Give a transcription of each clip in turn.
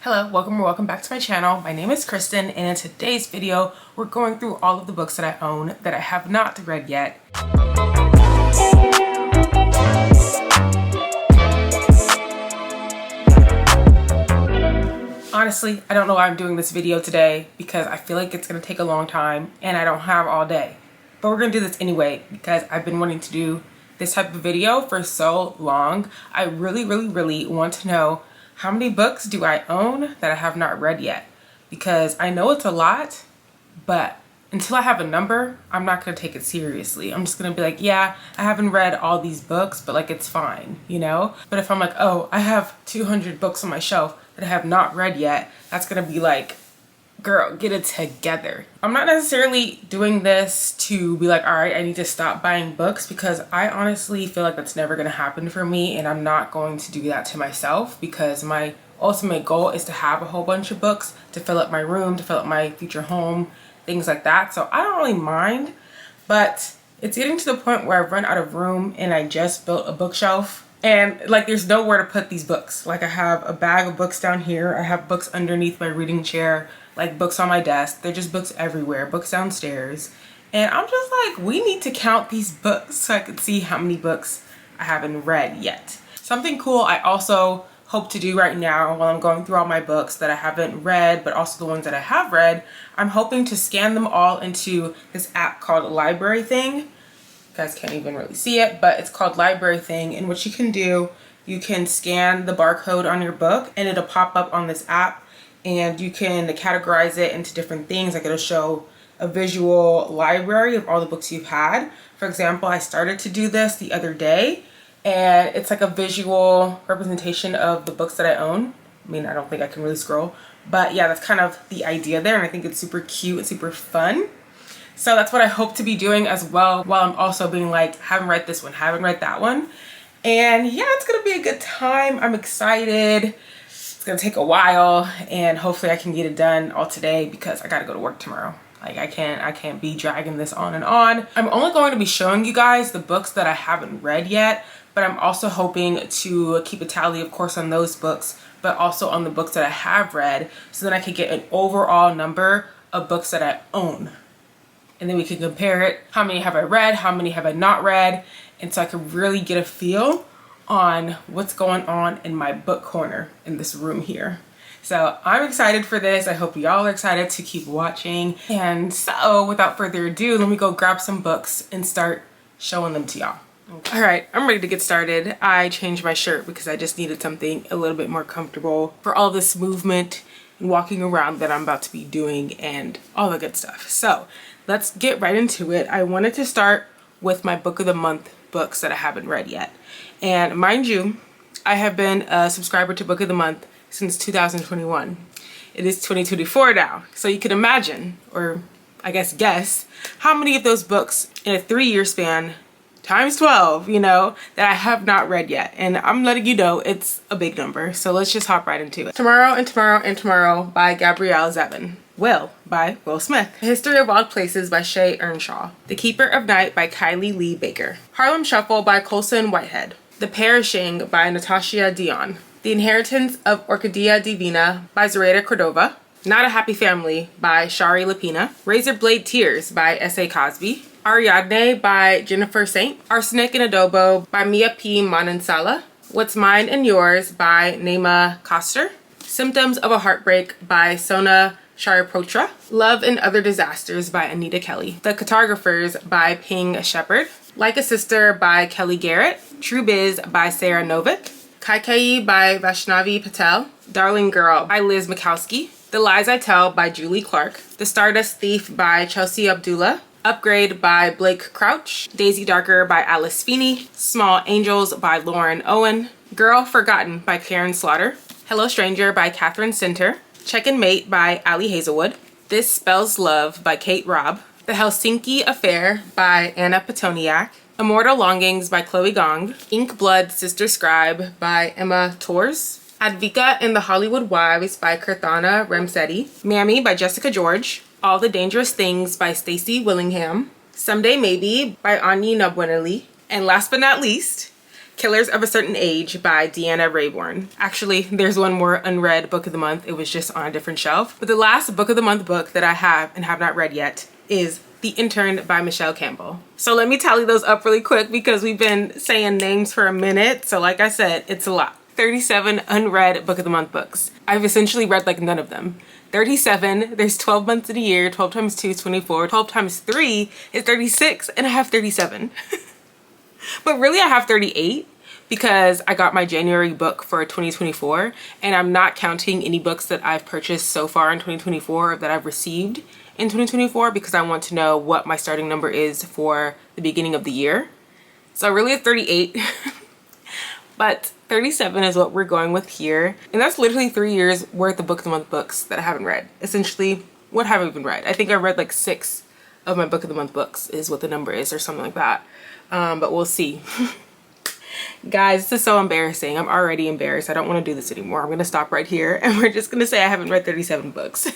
Hello, welcome back to my channel. My name is Kristen, and in today's video, we're going through all of the books that I own that I have not read yet. Honestly, I don't know why I'm doing this video today because I feel like it's gonna take a long time and I don't have all day. But we're gonna do this anyway because I've been wanting to do this type of video for so long. I really want to know how many books do I own that I have not read yet? Because I know it's a lot, but until I have a number, I'm not gonna take it seriously. I'm just gonna be like, yeah, I haven't read all these books, but like it's fine, you know? But if I'm like, oh, I have 200 books on my shelf that I have not read yet, that's gonna be like, girl, get it together. I'm not necessarily doing this to be like, all right, I need to stop buying books, because I honestly feel like that's never gonna happen for me, and I'm not going to do that to myself, because my ultimate goal is to have a whole bunch of books to fill up my room, to fill up my future home, things like that. So I don't really mind, but it's getting to the point where I've run out of room and I just built a bookshelf. And like, there's nowhere to put these books. Like, I have a bag of books down here. I have books underneath my reading chair, like books on my desk. They're just books everywhere, books downstairs. And I'm just like, we need to count these books so I could see how many books I haven't read yet. Something cool I also hope to do right now while I'm going through all my books that I haven't read, but also the ones that I have read, I'm hoping to scan them all into this app called Library Thing. You guys can't even really see it, but it's called Library Thing. And what you can do, you can scan the barcode on your book and it'll pop up on this app, and you can categorize it into different things. Like, it'll show a visual library of all the books you've had. For example, I started to do this the other day, and it's like a visual representation of the books that I own. I mean, I don't think I can really scroll, but yeah, that's kind of the idea there, and I think it's super cute and super fun. So that's what I hope to be doing as well, while I'm also being like, haven't read this one, haven't read that one. And yeah, it's gonna be a good time. I'm excited. It's gonna take a while, and hopefully I can get it done all today because I gotta go to work tomorrow. Like, I can't be dragging this on and on. I'm only going to be showing you guys the books that I haven't read yet, but I'm also hoping to keep a tally, of course, on those books, but also on the books that I have read, so that I could get an overall number of books that I own. And then we can compare it. How many have I read? How many have I not read? And so I could really get a feel on what's going on in my book corner in this room here. So I'm excited for this. I hope y'all are excited to keep watching. And so without further ado, let me go grab some books and start showing them to y'all. Okay. All right, I'm ready to get started. I changed my shirt because I just needed something a little bit more comfortable for all this movement and walking around that I'm about to be doing and all the good stuff. So let's get right into it. I wanted to start with my book of the month books that I haven't read yet. And mind you, I have been a subscriber to Book of the Month since 2021. It is 2024 now. So you can imagine, or I guess, how many of those books in a 3-year span times 12, you know, that I have not read yet. And I'm letting you know it's a big number. So let's just hop right into it. Tomorrow and Tomorrow and Tomorrow by Gabrielle Zevin. Will by Will Smith. The History of Wild Places by Shay Earnshaw. The Keeper of Night by Kylie Lee Baker. Harlem Shuffle by Colson Whitehead. The Perishing by Natasha Dion. The Inheritance of Orquídea Divina by Zoraida Cordova. Not a Happy Family by Shari Lapina. Razor Blade Tears by S.A. Cosby. Ariadne by Jennifer Saint. Arsenic and Adobo by Mia P. Manansala. What's Mine and Yours by Naima Koster. Symptoms of a Heartbreak by Sona Sharipotra. Love and Other Disasters by Anita Kelly. The Cartographers by Ping Shepard. Like a Sister by Kelly Garrett. True Biz by Sarah Novick. Kaikai by Vaishnavi Patel. Darling Girl by Liz Mikowski. The Lies I Tell by Julie Clark. The Stardust Thief by Chelsea Abdullah. Upgrade by Blake Crouch. Daisy Darker by Alice Feeney. Small Angels by Lauren Owen. Girl Forgotten by Karen Slaughter. Hello Stranger by Catherine Center. Check and Mate by Ali Hazelwood. This Spells Love by Kate Robb. The Helsinki Affair by Anna Petoniak. Immortal Longings by Chloe Gong. Ink Blood Sister Scribe by Emma Tors. Advika and the Hollywood Wives by Kirthana Ramsetti. Mammy by Jessica George. All the Dangerous Things by Stacey Willingham. Someday Maybe by Ani Nabwinali. And last but not least, Killers of a Certain Age by Deanna Raybourn. Actually, there's one more unread book of the month. It was just on a different shelf. But the last book of the month book that I have and have not read yet is The Intern by Michelle Campbell. So let me tally those up really quick because we've been saying names for a minute. So like I said, it's a lot. 37 unread book of the month books. I've essentially read like none of them. 37, there's 12 months in a year, 12 times 2 is 24, 12 times 3 is 36, and I have 37. But really I have 38 because I got my January book for 2024, and I'm not counting any books that I've purchased so far in 2024 that I've received in 2024 because I want to know what my starting number is for the beginning of the year. So really it's 38, but 37 is what we're going with here. And that's literally 3 years worth of book of the month books that I haven't read. Essentially, what have I even read? I think I read like 6 of my book of the month books is what the number is or something like that. But we'll see. Guys, this is so embarrassing. I'm already embarrassed. I don't want to do this anymore. I'm going to stop right here and we're just going to say I haven't read 37 books.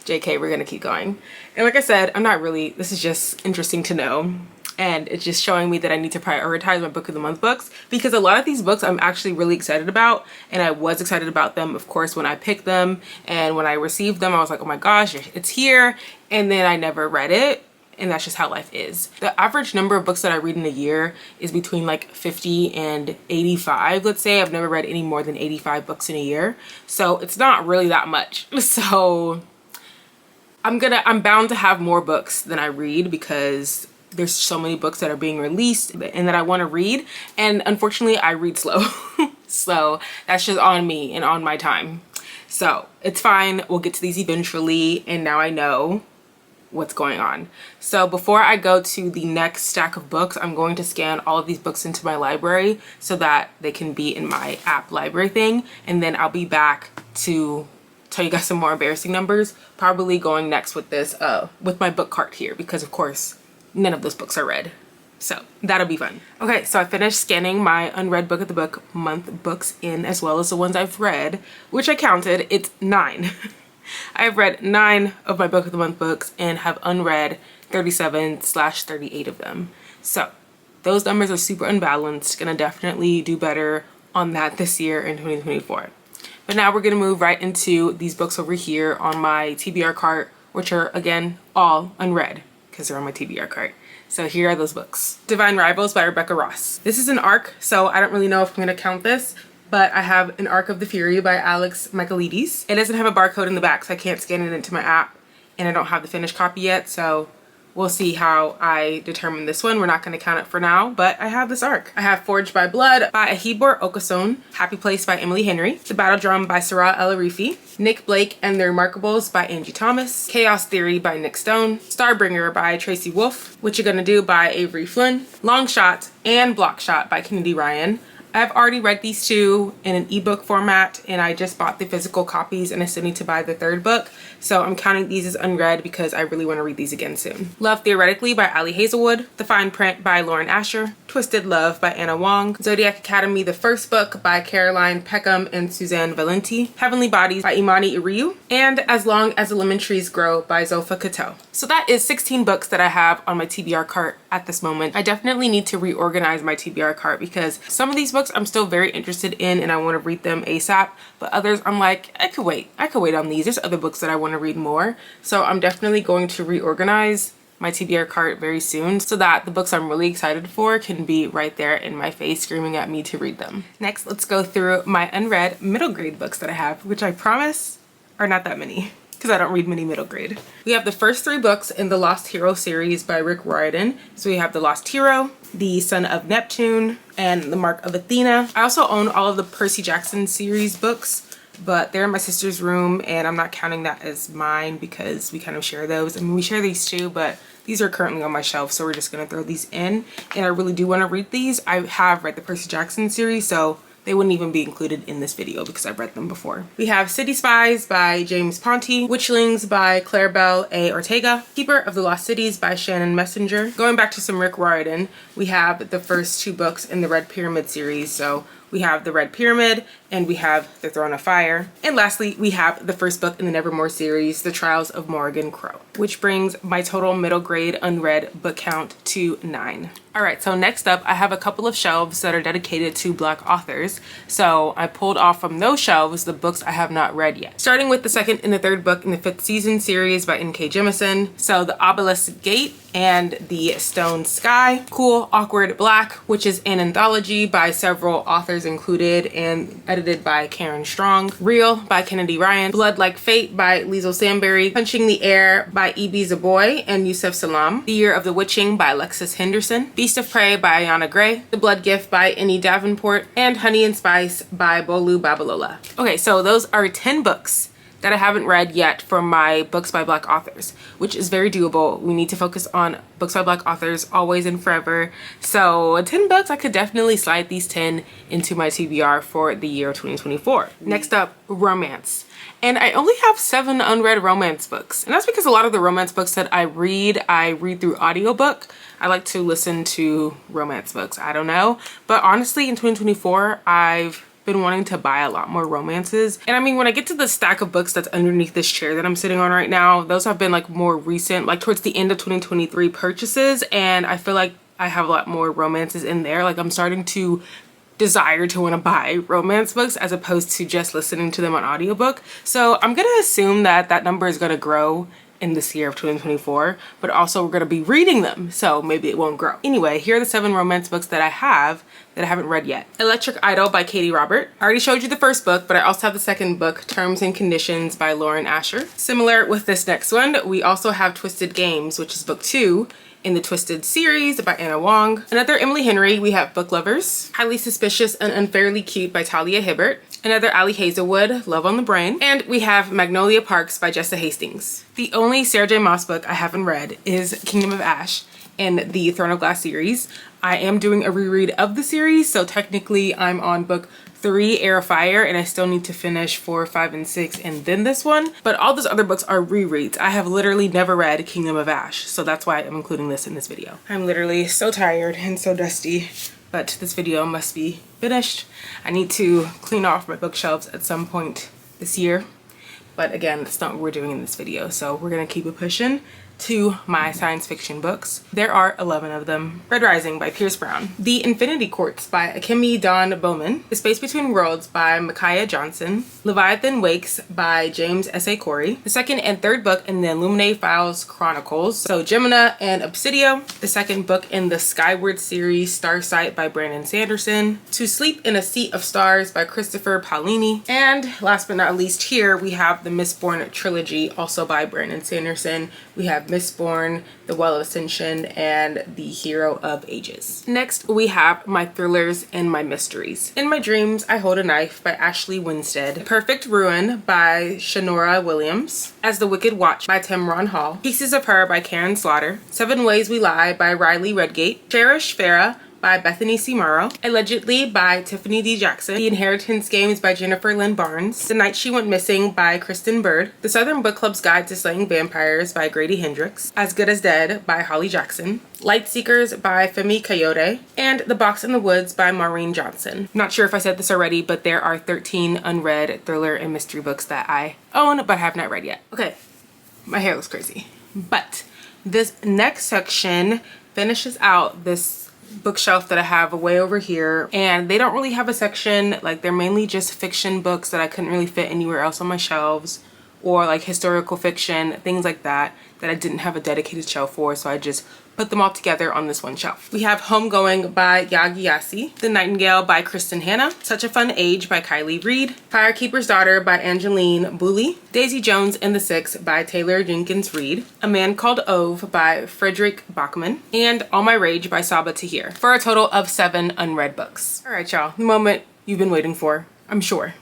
JK, we're going to keep going. And like I said, I'm not really, this is just interesting to know. And it's just showing me that I need to prioritize my book of the month books because a lot of these books I'm actually really excited about, and I was excited about them, of course, when I picked them, and when I received them I was like, oh my gosh, it's here, and then I never read it, and that's just how life is. The average number of books that I read in a year is between like 50 and 85, let's say. I've never read any more than 85 books in a year, so it's not really that much. So I'm bound to have more books than I read because there's so many books that are being released and that I want to read, and unfortunately I read slow. So that's just on me and on my time. So it's fine, we'll get to these eventually, and now I know what's going on. So before I go to the next stack of books, I'm going to scan all of these books into my library so that they can be in my app library thing, and then I'll be back to tell you guys some more embarrassing numbers, probably going next with this with my book cart here, because of course none of those books are read. So that'll be fun. Okay, so I finished scanning my unread book of the month books in, as well as the ones I've read, which I counted. It's 9. I've read 9 of my book of the month books and have unread 37/38 of them. So those numbers are super unbalanced. Gonna definitely do better on that this year in 2024. But now we're gonna move right into these books over here on my TBR cart, which are again all unread because they're on my TBR cart. So here are those books. Divine Rivals by Rebecca Ross. This is an ARC, so I don't really know if I'm gonna count this, but I have an Arc of the Fury by Alex Michaelides. It doesn't have a barcode in the back, so I can't scan it into my app, and I don't have the finished copy yet, so we'll see how I determine this one. We're not going to count it for now, but I have this ARC. I have Forged by Blood by Ahibor Okason, Happy Place by Emily Henry, The Battle Drum by Sarah El Arifi, Nick Blake and the Remarkables by Angie Thomas, Chaos Theory by Nick Stone, Starbringer by Tracy Wolff, What You Gonna Do by Avery Flynn, Long Shot and Block Shot by Kennedy Ryan. I've already read these two in an ebook format, and I just bought the physical copies and I still need to buy the third book. So I'm counting these as unread because I really want to read these again soon. Love Theoretically by Ali Hazelwood, The Fine Print by Lauren Asher, Twisted Love by Anna Wong, Zodiac Academy, the first book by Caroline Peckham and Suzanne Valenti, Heavenly Bodies by Imani Iriu, and As Long as the Lemon Trees Grow by Zolfa Cateau. So that is 16 books that I have on my TBR cart at this moment. I definitely need to reorganize my TBR cart because some of these books I'm still very interested in and I want to read them ASAP, but others I'm like, I could wait on these. There's other books that I want to read more. So I'm definitely going to reorganize my TBR cart very soon so that the books I'm really excited for can be right there in my face screaming at me to read them. Next, let's go through my unread middle grade books that I have, which I promise are not that many because I don't read many middle grade. We have the first 3 books in the Lost Hero series by Rick Riordan. So we have The Lost Hero, The Son of Neptune, and The Mark of Athena. I also own all of the Percy Jackson series books, but they're in my sister's room and I'm not counting that as mine because we kind of share those. I mean, we share these too, but these are currently on my shelf, so we're just gonna throw these in. And I really do want to read these. I have read the Percy Jackson series, so they wouldn't even be included in this video because I've read them before. We have City Spies by James Ponti, Witchlings by Claribel A. Ortega, Keeper of the Lost Cities by Shannon Messenger. Going back to some Rick Riordan, we have the first 2 books in the Red Pyramid series. So we have the Red Pyramid and we have the Throne of Fire. And lastly, we have the first book in the Nevermore series, The Trials of Morrigan Crow, which brings my total middle grade unread book count to 9. All right, so next up, I have a couple of shelves that are dedicated to Black authors. So I pulled off from those shelves the books I have not read yet. Starting with the second and the third book in the 5th season series by N.K. Jemisin. So The Obelisk Gate and The Stone Sky. Cool, Awkward, Black, which is an anthology by several authors included and edited by Karen Strong. Real by Kennedy Ryan. Blood Like Fate by Liesl Sambury. Punching the Air by E.B. Zaboy and Yusef Salam. The Year of the Witching by Alexis Henderson. Beast of Prey by Ayana Gray. The Blood Gift by Annie Davenport. And Honey and Spice by Bolu Babalola. Okay, so those are 10 books that I haven't read yet for my books by Black authors, which is very doable. We need to focus on books by Black authors always and forever. So 10 books, I could definitely slide these 10 into my TBR for the year 2024. Next up, romance. And I only have 7 unread romance books. And that's because a lot of the romance books that I read through audiobook. I like to listen to romance books, I don't know. But honestly, in 2024, I've been wanting to buy a lot more romances. And I mean, when I get to the stack of books that's underneath this chair that I'm sitting on right now, those have been like more recent, like towards the end of 2023 purchases. And I feel like I have a lot more romances in there. Like I'm starting to desire to want to buy romance books as opposed to just listening to them on audiobook. So I'm gonna assume that that number is gonna grow in this year of 2024, but also we're gonna be reading them, so maybe it won't grow. Anyway, here are the 7 romance books that I haven't read yet. Electric Idol by Katie Robert. I already showed you the first book, but I also have the second book, Terms and Conditions by Lauren Asher. Similar with this next one, we also have Twisted Games, which is book 2 in the Twisted series by Anna Wong. Another Emily Henry, we have Book Lovers. Highly Suspicious and Unfairly Cute by Talia Hibbert. Another Ali Hazelwood, Love on the Brain. And we have Magnolia Parks by Jessa Hastings. The only Sarah J Maas book I haven't read is Kingdom of Ash in the Throne of Glass series. I am doing a reread of the series, so technically I'm on book 3, Air of Fire, and I still need to finish 4, 5, and 6, and then this one. But all those other books are rereads. I have literally never read Kingdom of Ash, so that's why I'm including this in this video. I'm literally so tired and so dusty, but this video must be finished. I need to clean off my bookshelves at some point this year, but again, that's not what we're doing in this video, so we're gonna keep it pushing to my science fiction books. There are 11 of them. Red Rising by Pierce Brown. The Infinity Courts by Akemi Dawn Bowman. The Space Between Worlds by Micaiah Johnson. Leviathan Wakes by James S.A. Corey. The second and third book in the Illuminate Files Chronicles, so Gemina and Obsidio. The second book in the Skyward series, Starsight by Brandon Sanderson. To Sleep in a Sea of Stars by Christopher Paolini. And last but not least, here we have the Mistborn trilogy, also by Brandon Sanderson. We have Mistborn, The Well of Ascension, and The Hero of Ages. Next, we have my thrillers and my mysteries. In My Dreams, I Hold a Knife by Ashley Winstead. Perfect Ruin by Shanora Williams. As the Wicked Watch by Tamron Hall. Pieces of Her by Karen Slaughter. 7 Ways We Lie by Riley Redgate. Cherish Farah by Bethany C. Morrow. Allegedly by Tiffany D. Jackson. The Inheritance Games by Jennifer Lynn Barnes. The Night She Went Missing by Kristen Bird. The Southern Book Club's Guide to Slaying Vampires by Grady Hendrix. As Good as Dead by Holly Jackson. Light Seekers by Femi Coyote. And The Box in the Woods by Maureen Johnson. Not sure if I said this already, but there are 13 unread thriller and mystery books that I own but have not read yet. Okay, my hair looks crazy. But this next section finishes out this bookshelf that I have way over here, and they don't really have a section. Like, they're mainly just fiction books that I couldn't really fit anywhere else on my shelves, or like historical fiction, things like that I didn't have a dedicated shelf for, so I just put them all together on this one shelf. We have Homegoing by Yagi Yassi, The Nightingale by Kristen Hanna, Such a Fun Age by Kylie Reed, Firekeeper's Daughter by Angeline Booley, Daisy Jones and the Six by Taylor Jenkins Reid, A Man Called Ove by Frederick Bachman, and All My Rage by Saba Tahir, for a total of 7 unread books. All right, y'all, the moment you've been waiting for, I'm sure.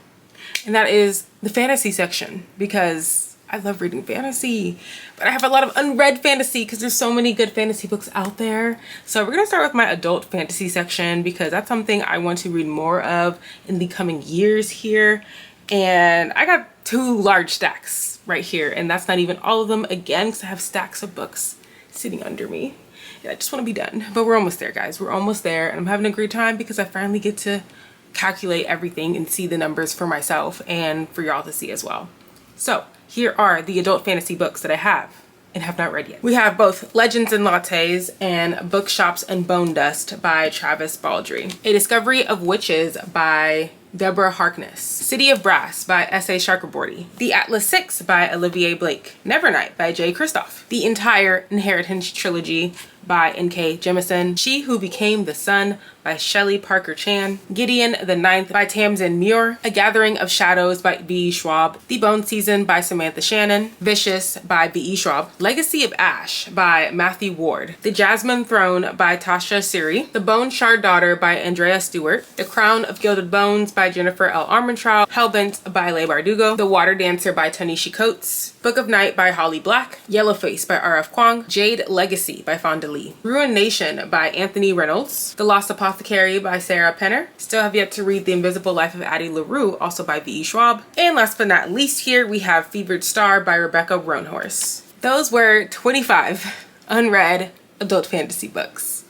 And that is the fantasy section, because I love reading fantasy, but I have a lot of unread fantasy because there's so many good fantasy books out there. So we're gonna start with my adult fantasy section because that's something I want to read more of in the coming years here. And I got 2 large stacks right here, and that's not even all of them again because I have stacks of books sitting under me. And I just want to be done, but we're almost there, guys. We're almost there, and I'm having a great time because I finally get to calculate everything and see the numbers for myself and for y'all to see as well. So here are the adult fantasy books that I have and have not read yet. We have both Legends and Lattes and Bookshops and Bone Dust by Travis Baldree. A Discovery of Witches by Deborah Harkness. City of Brass by S.A. Sharkaborty. The Atlas Six by Olivier Blake. Nevernight by Jay Kristoff. The entire Inheritance trilogy by N.K. Jemisin. She Who Became the Sun by Shelley Parker Chan. Gideon the Ninth by Tamsin Muir. A Gathering of Shadows by B.E. Schwab. The Bone Season by Samantha Shannon. Vicious by B.E. Schwab. Legacy of Ash by Matthew Ward. The Jasmine Throne by Tasha Siri. The Bone Shard Daughter by Andrea Stewart. The Crown of Gilded Bones by Jennifer L. Armentrout. Hellbent by Leigh Bardugo. The Water Dancer by Tanisha Coates. Book of Night by Holly Black. Yellowface by R.F. Kuang. Jade Legacy by Fonda Lee. Ruined Nation by Anthony Reynolds. The Lost Apothecary by Sarah Penner. Still have yet to read The Invisible Life of Addie LaRue, also by B.E. Schwab. And last but not least here, we have Fevered Star by Rebecca Roanhorse. Those were 25 unread adult fantasy books.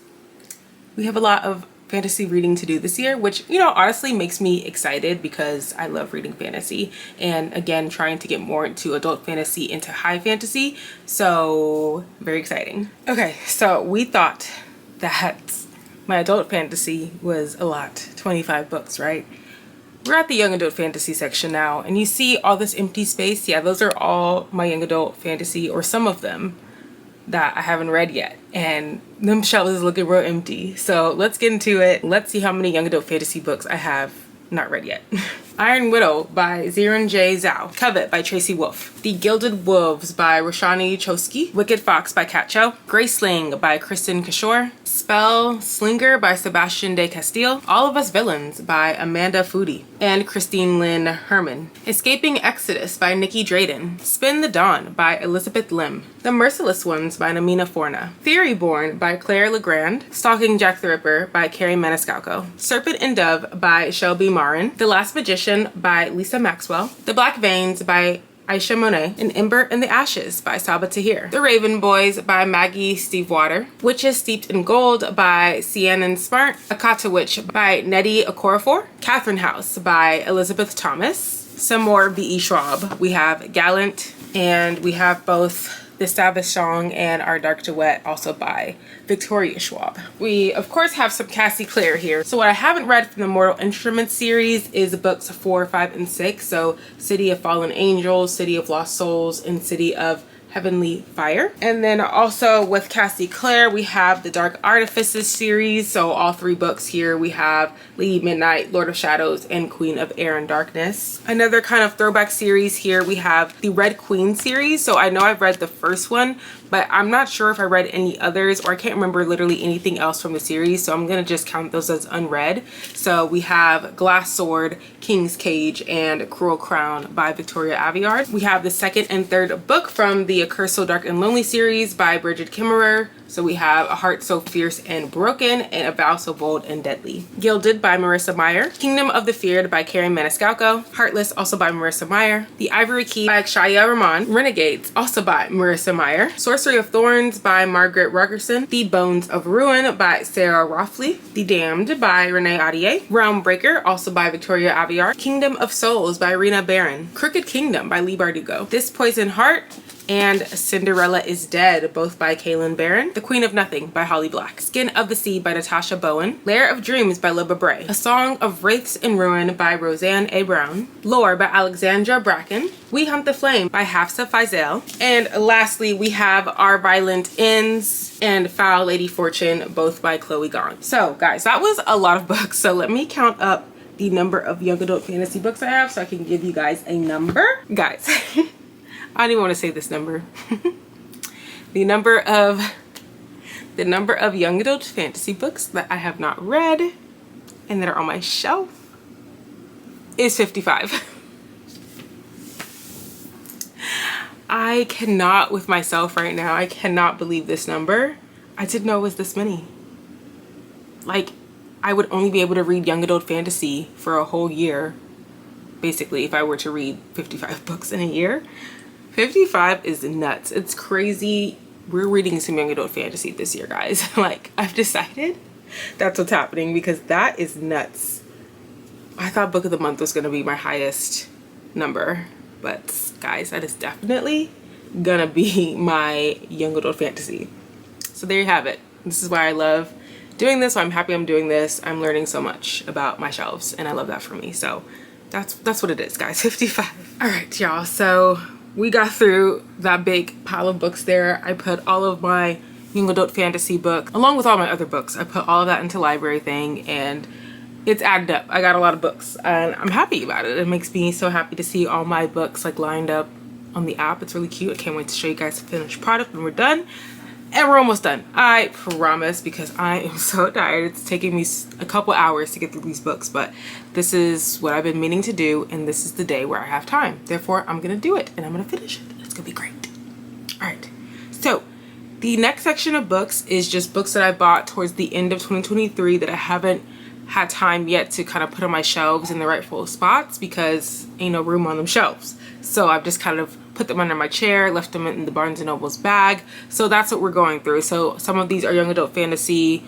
We have a lot of fantasy reading to do this year, which, you know, honestly makes me excited because I love reading fantasy, and again trying to get more into adult fantasy, into high fantasy, so very exciting. Okay, so we thought that my adult fantasy was a lot, 25 books, right? We're at the young adult fantasy section now, and you see all this empty space. Yeah, those are all my young adult fantasy, or some of them, that I haven't read yet, and them shelves is looking real empty. So let's get into it. Let's see how many young adult fantasy books I have not read yet. Iron Widow by Ziran J. Zhao. Covet by Tracy Wolff. The Gilded Wolves by Roshani Chosky. Wicked Fox by Kat Cho. Graceling by Kristen Kishore. Spell Slinger by Sebastian de Castile. All of Us Villains by Amanda Foody and Christine Lynn Herman. Escaping Exodus by Nikki Drayden. Spin the Dawn by Elizabeth Lim. The Merciless Ones by Namina Forna. Theoryborn by Claire Legrand. Stalking Jack the Ripper by Carrie Maniscalco. Serpent and Dove by Shelby Marin. The Last Magician by Lisa Maxwell. The Black Veins by Aisha Monet. And Ember in the Ashes by Saba Tahir. The Raven Boys by Maggie Steve Water. Witches Steeped in Gold by Sienna Smart. Akata Witch by Nettie Okorafor. Catherine House by Elizabeth Thomas. Some more B.E. Schwab. We have Gallant, and we have both The Sabbath Song and Our Dark Duet, also by Victoria Schwab. We of course have some Cassie Clare here. So what I haven't read from the Mortal Instruments series is books 4, 5, and 6. So City of Fallen Angels, City of Lost Souls, and City of Heavenly Fire. And then also with Cassie Clare, we have the Dark Artifices series. So all 3 books here. We have Lady Midnight, Lord of Shadows, and Queen of Air and Darkness. Another kind of throwback series here, we have the Red Queen series. So I know I've read the first one, but I'm not sure if I read any others, or I can't remember literally anything else from the series. So I'm gonna just count those as unread. So we have Glass Sword, King's Cage, and Cruel Crown by Victoria Aveyard. We have the second and third book from the A Curse So Dark and Lonely series by Bridget Kimmerer. So we have A Heart So Fierce and Broken and A Vow So Bold and Deadly. Gilded by Marissa Meyer. Kingdom of the Feared by Carrie Maniscalco. Heartless, also by Marissa Meyer. The Ivory Key by Akshaya Rahman. Renegades, also by Marissa Meyer. Sorcery of Thorns by Margaret Rogerson. The Bones of Ruin by Sarah Roffley. The Damned by Renee Audier. Realm Breaker, also by Victoria Aveyard. Kingdom of Souls by Rena Barron. Crooked Kingdom by Leigh Bardugo. This Poison Heart and Cinderella is Dead, both by Kaylin Barron. The Queen of Nothing by Holly Black. Skin of the Sea by Natasha Bowen. Lair of Dreams by Libba Bray. A Song of Wraiths in Ruin by Roseanne A. Brown. Lore by Alexandra Bracken. We Hunt the Flame by Hafsa Faisal. And lastly, we have Our Violent Ends and Foul Lady Fortune, both by Chloe Gong. So guys, that was a lot of books. So let me count up the number of young adult fantasy books I have so I can give you guys a number. Guys, I don't even want to say this number. The number of young adult fantasy books that I have not read and that are on my shelf is 55. I cannot with myself right now. I cannot believe this number. I didn't know it was this many. Like, I would only be able to read young adult fantasy for a whole year, basically, if I were to read 55 books in a year. 55 is nuts. It's crazy. We're reading some young adult fantasy this year, guys. Like, I've decided that's what's happening because that is nuts. I thought book of the month was going to be my highest number, but guys, that is definitely gonna be my young adult fantasy. So there you have it. This is why I love doing this. Why I'm happy I'm doing this. I'm learning so much about my shelves, and I love that for me. So that's what it is, guys. 55. All right, y'all. So we got through that big pile of books there. I put all of my young adult fantasy book along with all my other books. I put all of that into library thing, and it's added up. I got a lot of books, and I'm happy about it. It makes me so happy to see all my books like lined up on the app. It's really cute. I can't wait to show you guys the finished product when we're done. And we're almost done, I promise, because I am so tired. It's taking me a couple hours to get through these books, but this is what I've been meaning to do, and this is the day where I have time. Therefore, I'm gonna do it, and I'm gonna finish it. It's gonna be great. All right, so the next section of books is just books that I bought towards the end of 2023 that I haven't had time yet to kind of put on my shelves in the rightful spots because ain't no room on them shelves. So I've just kind of put them under my chair, left them in the Barnes & Noble's bag. So that's what we're going through. So some of these are young adult fantasy,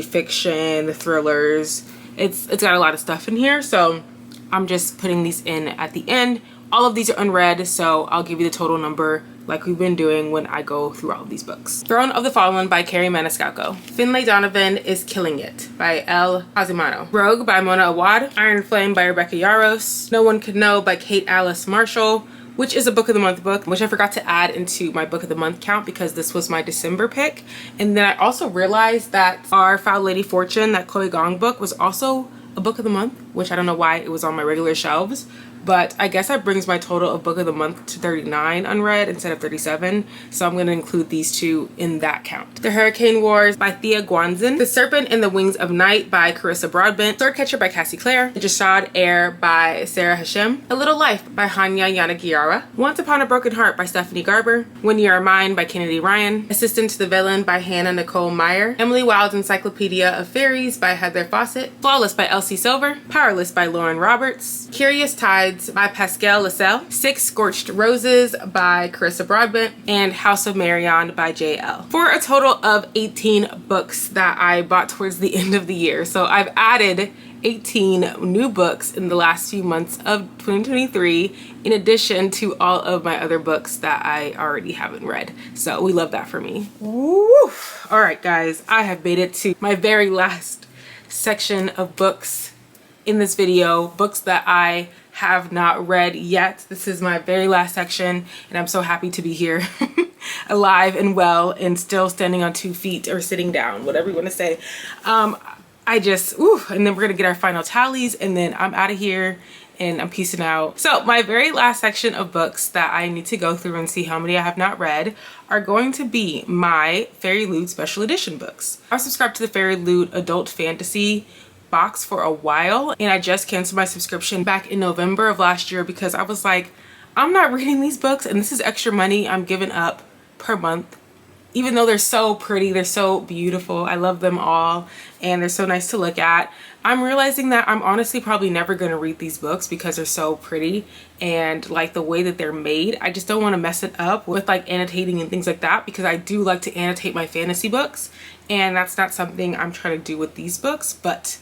fiction, the thrillers. It's got a lot of stuff in here. So I'm just putting these in at the end. All of these are unread, so I'll give you the total number like we've been doing when I go through all of these books. Throne of the Fallen by Carrie Maniscalco. Finlay Donovan is Killing It by Elle Hazimano. Rogue by Mona Awad. Iron Flame by Rebecca Yarros. No One Could Know by Kate Alice Marshall, which is a book of the month book, which I forgot to add into my book of the month count because this was my December pick. And then I also realized that our Foul Lady Fortune, that Chloe Gong book, was also a book of the month, which I don't know why it was on my regular shelves. But I guess that brings my total of book of the month to 39 unread instead of 37. So I'm going to include these two in that count. The Hurricane Wars by Thea Guanzin. The Serpent in the Wings of Night by Carissa Broadbent. Swordcatcher by Cassie Clare. The Jashad Air by Sarah Hashem. A Little Life by Hanya Yanagiara. Once Upon a Broken Heart by Stephanie Garber. When You Are Mine by Kennedy Ryan. Assistant to the Villain by Hannah Nicole Meyer. Emily Wilde's Encyclopedia of Fairies by Heather Fawcett. Flawless by Elsie Silver. Powerless by Lauren Roberts. Curious Tides by Pascal Lascelles, Six Scorched Roses by Carissa Broadbent, and House of Marion by JL. For a total of 18 books that I bought towards the end of the year. So I've added 18 new books in the last few months of 2023, in addition to all of my other books that I already haven't read. So we love that for me. Woo! All right, guys, I have made it to my very last section of books in this video, books that I have not read yet. This is my very last section, and I'm so happy to be here alive and well and still standing on 2 feet or sitting down, whatever you want to say. I just, and then we're gonna get our final tallies, and then I'm out of here and I'm peacing out. So my very last section of books that I need to go through and see how many I have not read are going to be my FairyLoot special edition books. I subscribed to the FairyLoot adult fantasy box for a while, and I just canceled my subscription back in November of last year because I was like, I'm not reading these books, and this is extra money I'm giving up per month. Even though they're so pretty, they're so beautiful, I love them all, and they're so nice to look at, I'm realizing that I'm honestly probably never going to read these books because they're so pretty and like the way that they're made. I just don't want to mess it up with like annotating and things like that, because I do like to annotate my fantasy books, and that's not something I'm trying to do with these books. But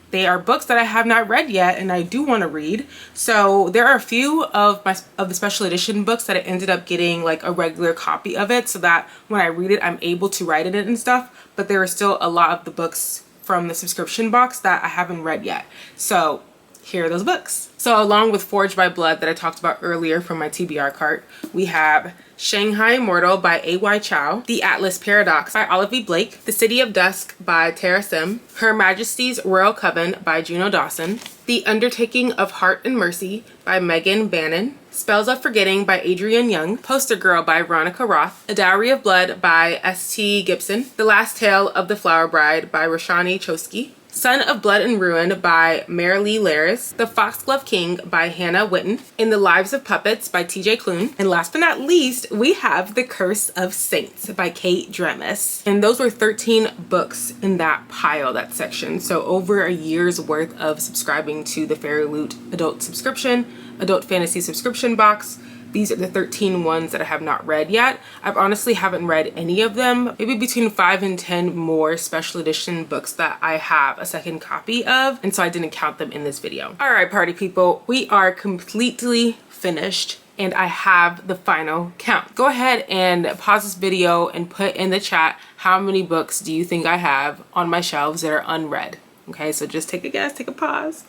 they are books that I have not read yet and I do want to read. So there are a few of the special edition books that I ended up getting like a regular copy of it so that when I read it, I'm able to write in it and stuff. But there are still a lot of the books from the subscription box that I haven't read yet. So here are those books. So along with Forged by Blood that I talked about earlier from my TBR cart, we have Shanghai Immortal by A.Y. Chow, The Atlas Paradox by Olive E. Blake, The City of Dusk by Tara Sim, Her Majesty's Royal Coven by Juno Dawson, The Undertaking of Heart and Mercy by Megan Bannon, Spells of Forgetting by Adrienne Young, Poster Girl by Veronica Roth, A Dowry of Blood by S.T. Gibson, The Last Tale of the Flower Bride by Roshani Chosky, Son of Blood and Ruin by Marilee Laris, The Foxglove King by Hannah Witten, In the Lives of Puppets by TJ Klune, and last but not least, we have The Curse of Saints by Kate Dremis. And those were 13 books in that pile, that section. So over a year's worth of subscribing to the FairyLoot adult fantasy subscription box. These are the 13 ones that I have not read yet. I honestly haven't read any of them. Maybe between 5 and 10 more special edition books that I have a second copy of, and so I didn't count them in this video. All right, party people, we are completely finished and I have the final count. Go ahead and pause this video and put in the chat how many books do you think I have on my shelves that are unread. Okay, so just take a guess, take a pause.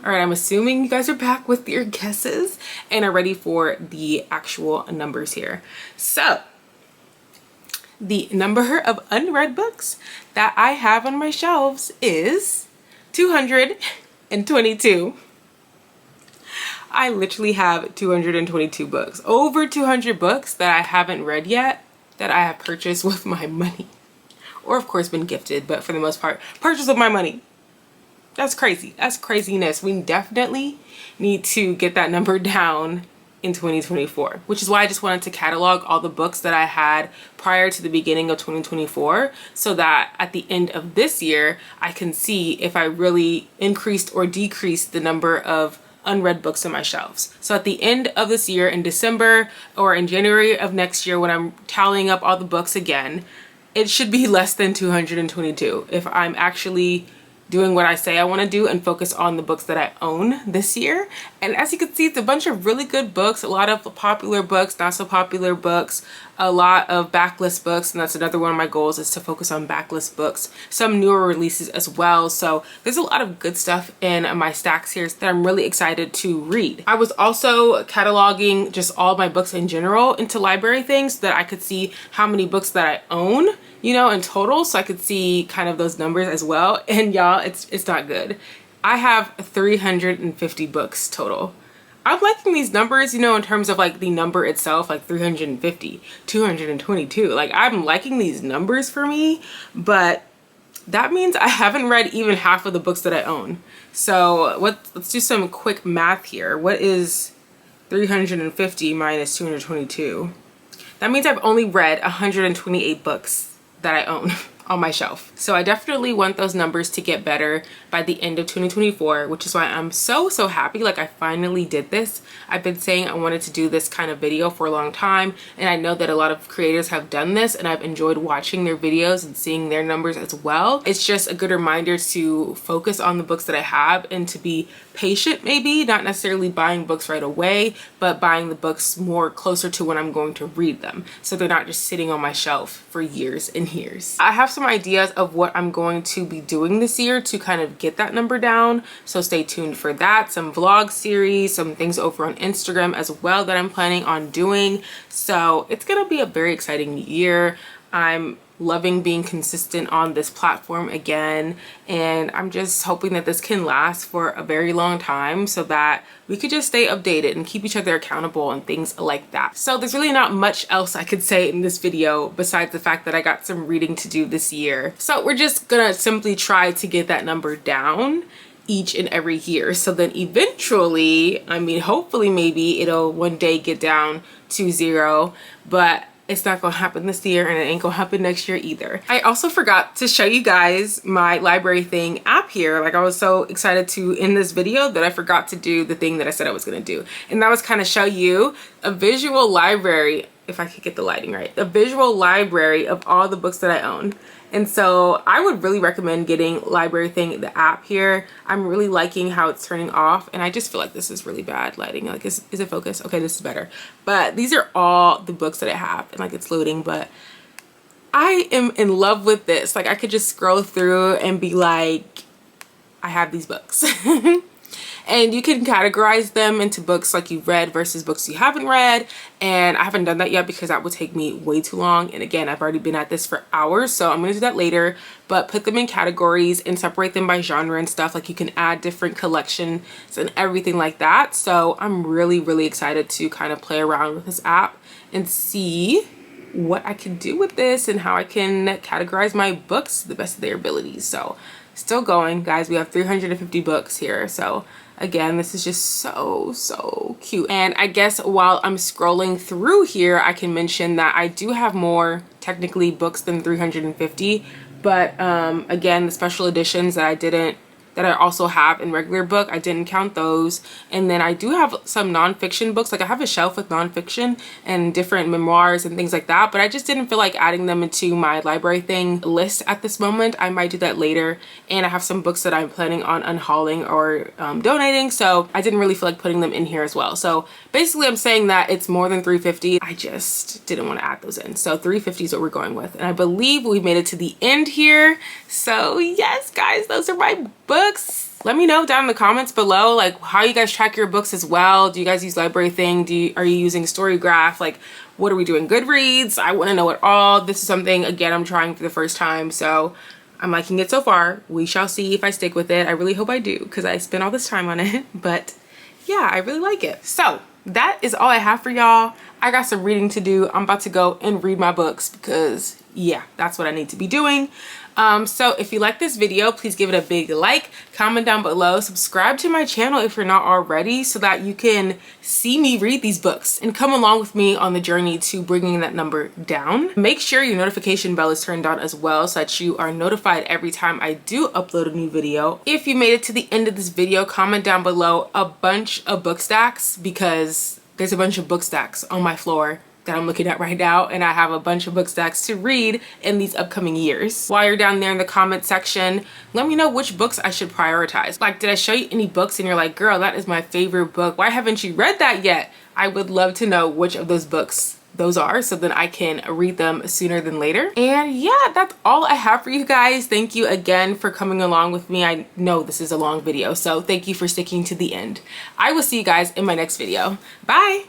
All right, I'm assuming you guys are back with your guesses and are ready for the actual numbers here. So the number of unread books that I have on my shelves is 222. I literally have 222 books, over 200 books that I haven't read yet that I have purchased with my money, or of course been gifted, but for the most part purchased with my money. That's crazy. That's craziness. We definitely need to get that number down in 2024, which is why I just wanted to catalog all the books that I had prior to the beginning of 2024, so that at the end of this year I can see if I really increased or decreased the number of unread books on my shelves. So at the end of this year, in December or in January of next year, when I'm tallying up all the books again, it should be less than 222 if I'm actually doing what I say I want to do and focus on the books that I own this year. And as you can see, it's a bunch of really good books, a lot of popular books, not so popular books, a lot of backlist books, and that's another one of my goals, is to focus on backlist books, some newer releases as well. So there's a lot of good stuff in my stacks here that I'm really excited to read. I was also cataloging just all my books in general into library things so that I could see how many books that I own, you know, in total, so I could see kind of those numbers as well. And y'all, it's not good. I have 350 books total. I'm liking these numbers, you know, in terms of like the number itself, like 350, 222. Like, I'm liking these numbers for me, but that means I haven't read even half of the books that I own. So let's do some quick math here. What is 350 minus 222? That means I've only read 128 books that I own on my shelf. So I definitely want those numbers to get better by the end of 2024, which is why I'm so happy. Like, I finally did this. I've been saying I wanted to do this kind of video for a long time, and I know that a lot of creators have done this, and I've enjoyed watching their videos and seeing their numbers as well. It's just a good reminder to focus on the books that I have and to be patient, maybe not necessarily buying books right away, but buying the books more closer to when I'm going to read them, so they're not just sitting on my shelf for years and years. I have some ideas of what I'm going to be doing this year to kind of get that number down, so stay tuned for that. Some vlog series, some things over on Instagram as well that I'm planning on doing. So it's gonna be a very exciting year. I'm loving being consistent on this platform again, and I'm just hoping that this can last for a very long time so that we could just stay updated and keep each other accountable and things like that. So there's really not much else I could say in this video besides the fact that I got some reading to do this year. So we're just gonna simply try to get that number down each and every year, so then eventually, I mean, hopefully maybe it'll one day get down to 0, but it's not gonna happen this year, and it ain't gonna happen next year either. I also forgot to show you guys my library thing app here. Like, I was so excited to end this video that I forgot to do the thing that I said I was gonna do, and that was kind of show you a visual library, if I could get the lighting right, a visual library of all the books that I own. And so I would really recommend getting Library Thing, the app here. I'm really liking how it's turning off, and I just feel like this is really bad lighting. Like, is it focused? Okay, this is better. But these are all the books that I have, and like, it's loading, but I am in love with this. Like, I could just scroll through and be like, I have these books. And you can categorize them into books like you've read versus books you haven't read. And I haven't done that yet because that would take me way too long. And again, I've already been at this for hours, so I'm gonna do that later. But put them in categories and separate them by genre and stuff. Like, you can add different collections and everything like that. So I'm really excited to kind of play around with this app and see what I can do with this and how I can categorize my books to the best of their abilities. So still going, guys. We have 350 books here. So again, this is just so cute. And I guess while I'm scrolling through here, I can mention that I do have more technically books than 350, but again, the special editions that I didn't that I also have in regular book. I didn't count those. And then I do have some nonfiction books. Like I have a shelf with nonfiction and different memoirs and things like that, but I just didn't feel like adding them into my library thing list at this moment. I might do that later. And I have some books that I'm planning on unhauling or donating, so I didn't really feel like putting them in here as well. So basically I'm saying that it's more than $350. I just didn't want to add those in. So $350 is what we're going with. And I believe we made it to the end here. So yes, guys, those are my books. Let me know down in the comments below, like how you guys track your books as well. Do you guys use Library Thing? Are you using Storygraph? Like, what are we doing? Goodreads? I want to know it all. This is something, again, I'm trying for the first time, so I'm liking it so far. We shall see if I stick with it. I really hope I do, because I spent all this time on it, but yeah, I really like it. So that is all I have for y'all. I got some reading to do. I'm about to go and read my books because yeah, that's what I need to be doing. So if you like this video, please give it a big like, comment down below, subscribe to my channel if you're not already, so that you can see me read these books and come along with me on the journey to bringing that number down. Make sure your notification bell is turned on as well, so that you are notified every time I do upload a new video. If you made it to the end of this video, comment down below a bunch of book stacks, because there's a bunch of book stacks on my floor that I'm looking at right now, and I have a bunch of book stacks to read in these upcoming years. While you're down there in the comment section, let me know which books I should prioritize. Like, did I show you any books and you're like, girl, that is my favorite book, why haven't you read that yet? I would love to know which of those books those are, so then I can read them sooner than later. And yeah, that's all I have for you guys. Thank you again for coming along with me. I know this is a long video, so thank you for sticking to the end. I will see you guys in my next video. Bye.